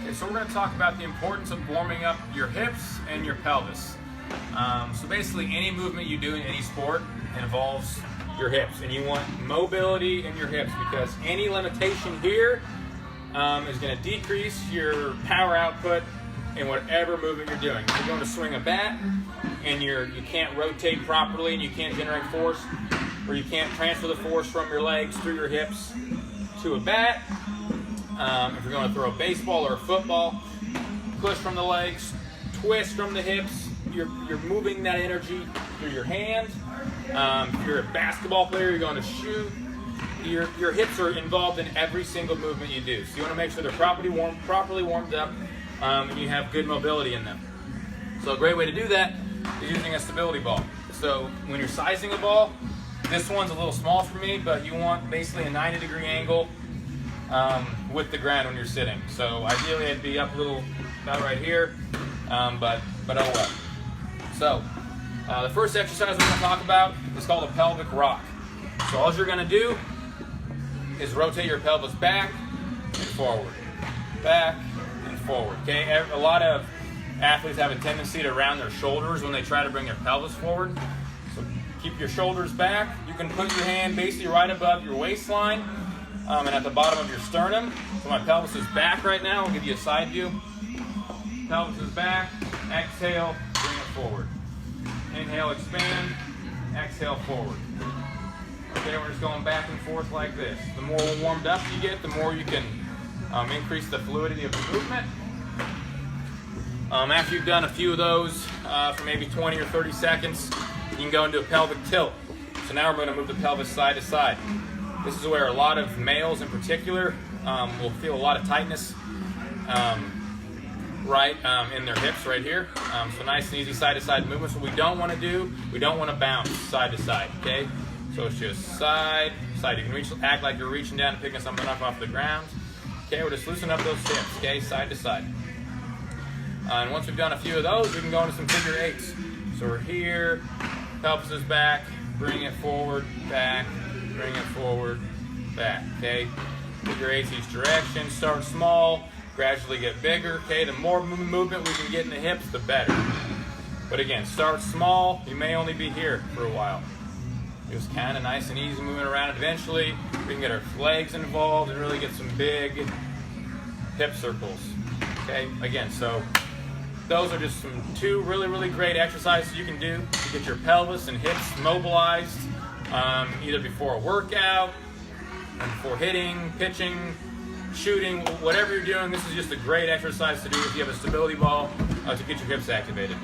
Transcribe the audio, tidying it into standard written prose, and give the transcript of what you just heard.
Okay, so we're going to talk about the importance of warming up your hips and your pelvis. So basically any movement you do in any sport involves your hips, and you want mobility in your hips, because any limitation here is going to decrease your power output in whatever movement you're doing. If you're going to swing a bat and you can't rotate properly and you can't generate force, or you can't transfer the force from your legs through your hips to a bat. If you're going to throw a baseball or a football, push from the legs, twist from the hips. You're moving that energy through your hands. If you're a basketball player, you're going to shoot. Your hips are involved in every single movement you do. So you want to make sure they're properly warmed up, and you have good mobility in them. So a great way to do that is using a stability ball. So when you're sizing a ball, this one's a little small for me, but you want basically a 90-degree angle with the ground when you're sitting. So ideally I'd be up a little about right here, but oh well. So the first exercise we're going to talk about is called a pelvic rock. So all you're going to do is rotate your pelvis back and forward, back and forward. Okay, a lot of athletes have a tendency to round their shoulders when they try to bring their pelvis forward. So keep your shoulders back. You can put your hand basically right above your waistline and at the bottom of your sternum. So my pelvis is back right now. I'll give you a side view. Pelvis is back. Exhale, bring it forward. Inhale, expand. Exhale, forward. Okay, we're just going back and forth like this. The more warmed up you get, the more you can increase the fluidity of the movement. After you've done a few of those for maybe 20 or 30 seconds, you can go into a pelvic tilt. So now we're going to move the pelvis side to side. This is where a lot of males in particular will feel a lot of tightness in their hips right here. So nice and easy side to side movements. What we don't want to do, we don't want to bounce side to side, okay? So it's just side, side. You can act like you're reaching down and picking something up off the ground. Okay, we're just loosening up those hips, okay, side to side. And once we've done a few of those, we can go into some figure eights. So we're here, pelvis is back, bring it forward, back, bring it forward, back, okay? Figure eights each direction. Start small, gradually get bigger, okay? The more movement we can get in the hips, the better. But again, start small. You may only be here for a while. Just kind of nice and easy moving around. Eventually, we can get our legs involved and really get some big hip circles, okay? Again, so those are just two really great exercises you can do to get your pelvis and hips mobilized, either before a workout, before hitting, pitching, shooting, whatever you're doing. This is just a great exercise to do if you have a stability ball to get your hips activated.